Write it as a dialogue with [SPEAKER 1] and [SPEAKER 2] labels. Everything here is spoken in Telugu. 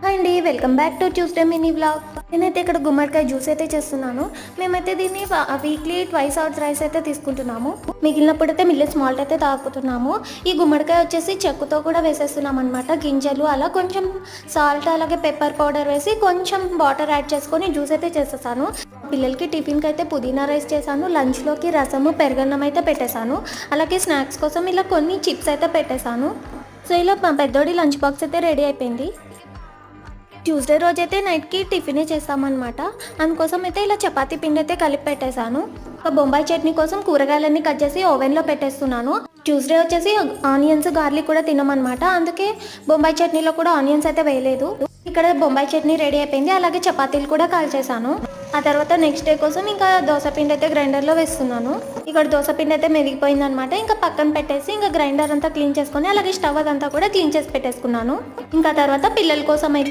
[SPEAKER 1] హాయ్ అండి, welcome back to Tuesday mini vlog. నేనైతే ఇక్కడ గుమ్మడికాయ జ్యూస్ అయితే చేస్తున్నాను. మేమైతే దీన్ని వీక్లీ ట్వైస్ ఆర్ థ్రైస్ అయితే తీసుకుంటున్నాము. మిగిలినప్పుడు అయితే మిల్లెట్స్ మాల్ట్ అయితే తాగుతున్నాము. ఈ గుమ్మడికాయ వచ్చేసి చెక్కుతో కూడా వేసేస్తున్నాం అనమాట. గింజలు అలా కొంచెం సాల్ట్ అలాగే పెప్పర్ పౌడర్ వేసి కొంచెం వాటర్ యాడ్ చేసుకొని జ్యూస్ అయితే చేసేసాను. పిల్లలకి టిఫిన్కి అయితే పుదీనా రైస్ చేశాను. లంచ్లోకి రసము పెరుగన్నం అయితే పెట్టేశాను. అలాగే స్నాక్స్ కోసం ఇలా కొన్ని చిప్స్ అయితే పెట్టేశాను. సో ఇలా పెద్దోడి లంచ్ బాక్స్ అయితే రెడీ అయిపోయింది. ట్యూస్డే రోజైతే నైట్కి టిఫినే చేస్తామన్నమాట. అందుకోసం అయితే ఇలా చపాతీ పిండి అయితే కలిపి పెట్టేశాను. ఒక బొంబాయి చట్నీ కోసం కూరగాయలన్నీ కట్ చేసి ఓవెన్లో పెట్టేస్తున్నాను. ట్యూస్డే వచ్చేసి ఆనియన్స్ గార్లిక్ కూడా తినమన్నమాట. అందుకే బొంబాయి చట్నీలో కూడా ఆనియన్స్ అయితే వేయలేదు. ఇక్కడ బొంబాయి చట్నీ రెడీ అయిపోయింది. అలాగే చపాతీలు కూడా కాల్చేసాను. ఆ తర్వాత నెక్స్ట్ డే కోసం ఇంకా దోసపిండి అయితే గ్రైండర్లో వేస్తున్నాను. ఇక్కడ దోసపిండి అయితే మెరిగిపోయింది అనమాట. ఇంకా పక్కన పెట్టేసి ఇంకా గ్రైండర్ అంతా క్లీన్ చేసుకొని అలాగే స్టవ్ అదంతా కూడా క్లీన్ చేసి పెట్టేసుకున్నాను. ఇంకా తర్వాత పిల్లల కోసం అయితే